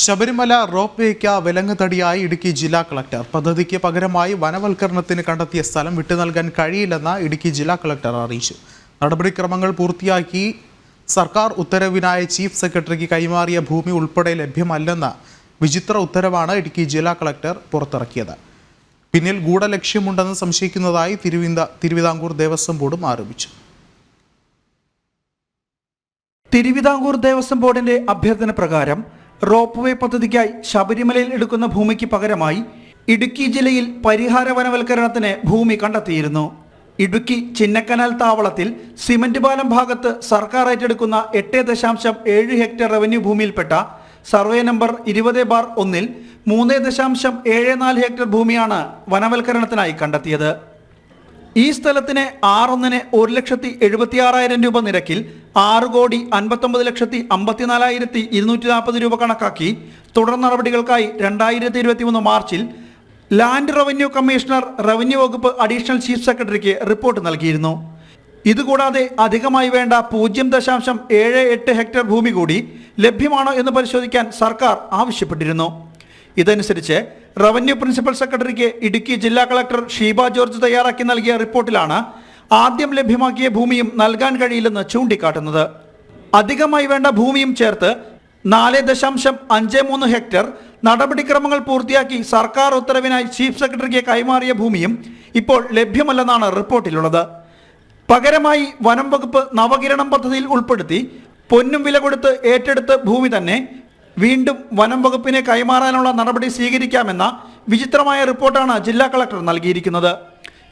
Sabarimala rope wake വിലങ്ങുതടിയായി Idukki ജില്ലാ collector. പദ്ധതിക്ക് പകരമായി വനവൽക്കരണത്തിന് കണ്ടെത്തിയ സ്ഥലം വിട്ടു നൽകാൻ കഴിയില്ലെന്ന് ഇടുക്കി ജില്ലാ കളക്ടർ അറിയിച്ചു. നടപടിക്രമങ്ങൾ പൂർത്തിയാക്കി സർക്കാർ ഉത്തരവിനായി ചീഫ് സെക്രട്ടറിക്ക് കൈമാറിയ ഭൂമി ഉൾപ്പെടെ ലഭ്യമല്ലെന്ന വിചിത്ര ഉത്തരവാണ് ഇടുക്കി ജില്ലാ കളക്ടർ പുറത്തിറക്കിയത്. പിന്നിൽ ഗൂഢലക്ഷ്യമുണ്ടെന്ന് സംശയിക്കുന്നതായി തിരുവിതാംകൂർ ദേവസ്വം ബോർഡും ആരോപിച്ചു. തിരുവിതാംകൂർ ദേവസ്വം ബോർഡിന്റെ അഭ്യർത്ഥന പ്രകാരം റോപ്പ് വേ പദ്ധതിക്കായി ശബരിമലയിൽ എടുക്കുന്ന ഭൂമിക്ക് പകരമായി ഇടുക്കി ജില്ലയിൽ പരിഹാര വനവൽക്കരണത്തിന് ഭൂമി കണ്ടെത്തിയിരുന്നു. ഇടുക്കി ചിന്നക്കനാൽ താവളത്തിൽ സിമന്റ് പാലം ഭാഗത്ത് സർക്കാർ ഏറ്റെടുക്കുന്ന 8.7 ഹെക്ടർ റവന്യൂ ഭൂമിയിൽപ്പെട്ട സർവേ നമ്പർ 20/1 3.74 ഹെക്ടർ ഭൂമിയാണ് വനവൽക്കരണത്തിനായി കണ്ടെത്തിയത്. ഈ സ്ഥലത്തിന് R1 1,76,000 രൂപ നിരക്കിൽ 6,59,54,240 രൂപ കണക്കാക്കി തുടർ നടപടികൾക്കായി 2023 മാർച്ചിൽ ലാൻഡ് റവന്യൂ കമ്മീഷണർ റവന്യൂ വകുപ്പ് അഡീഷണൽ ചീഫ് സെക്രട്ടറിക്ക് റിപ്പോർട്ട് നൽകിയിരുന്നു. ഇതുകൂടാതെ അധികമായി വേണ്ട 0.78 ഹെക്ടർ ഭൂമി കൂടി ലഭ്യമാണോ എന്ന് പരിശോധിക്കാൻ സർക്കാർ ആവശ്യപ്പെട്ടിരുന്നു. ഇതനുസരിച്ച് റവന്യൂ പ്രിൻസിപ്പൽ സെക്രട്ടറിക്ക് ഇടുക്കി ജില്ലാ കളക്ടർ ഷീബ ജോർജ് തയ്യാറാക്കി നൽകിയ റിപ്പോർട്ടിലാണ് ആദ്യം ലഭ്യമാക്കിയ ഭൂമിയും നൽകാൻ കഴിയില്ലെന്ന് ചൂണ്ടിക്കാട്ടുന്നത്. അധികമായി വേണ്ട ഭൂമിയും ചേർത്ത് 4.53 ഹെക്ടർ നടപടിക്രമങ്ങൾ പൂർത്തിയാക്കി സർക്കാർ ഉത്തരവിനായി ചീഫ് സെക്രട്ടറിക്ക് കൈമാറിയ ഭൂമിയും ഇപ്പോൾ ലഭ്യമല്ലെന്നാണ് റിപ്പോർട്ടിലുള്ളത്. പകരമായി വനം വകുപ്പ് നവകിരണം പദ്ധതിയിൽ ഉൾപ്പെടുത്തി പൊന്നും വില കൊടുത്ത് ഏറ്റെടുത്ത ഭൂമി തന്നെ വീണ്ടും വനം വകുപ്പിനെ കൈമാറാനുള്ള നടപടി സ്വീകരിക്കാമെന്ന വിചിത്രമായ റിപ്പോർട്ടാണ് ജില്ലാ കളക്ടർ നൽകിയിരിക്കുന്നത്.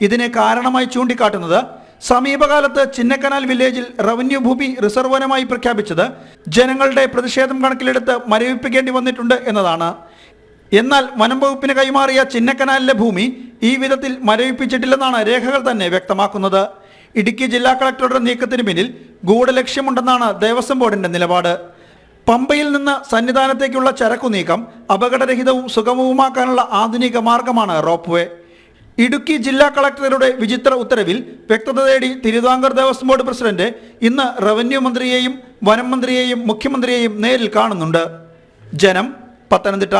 ഇതിന് കാരണമായി ചൂണ്ടിക്കാട്ടുന്നത് സമീപകാലത്ത് ചിന്നക്കനാൽ വില്ലേജിൽ റവന്യൂ ഭൂമി റിസർവ് വനമായി പ്രഖ്യാപിച്ചത് ജനങ്ങളുടെ പ്രതിഷേധം കണക്കിലെടുത്ത് മരവിപ്പിക്കേണ്ടി വന്നിട്ടുണ്ട് എന്നതാണ്. എന്നാൽ വനം വകുപ്പിന് കൈമാറിയ ചിന്നക്കനാലിലെ ഭൂമി ഈ വിധത്തിൽ മരവിപ്പിച്ചിട്ടില്ലെന്നാണ് രേഖകൾ തന്നെ വ്യക്തമാക്കുന്നത്. ഇടുക്കി ജില്ലാ കളക്ടറുടെ നീക്കത്തിന് പിന്നിൽ ഗൂഢലക്ഷ്യമുണ്ടെന്നാണ് ദേവസ്വം ബോർഡിന്റെ നിലപാട്. പമ്പയിൽ നിന്ന് സന്നിധാനത്തേക്കുള്ള ചരക്കു നീക്കം അപകടരഹിതവും സുഗമവുമാക്കാനുള്ള ആധുനിക മാർഗമാണ് റോപ്പ് വേ. ഇടുക്കി ജില്ലാ കളക്ടറുടെ വിചിത്ര ഉത്തരവിൽ വ്യക്തത തേടി തിരുവിതാംകൂർ ദേവസ്വം ബോർഡ് പ്രസിഡന്റ് ഇന്ന് റവന്യൂ മന്ത്രിയെയും വനം മന്ത്രിയെയും മുഖ്യമന്ത്രിയെയും നേരിൽ കാണുന്നുണ്ട്. ജനം, പത്തനംതിട്ട.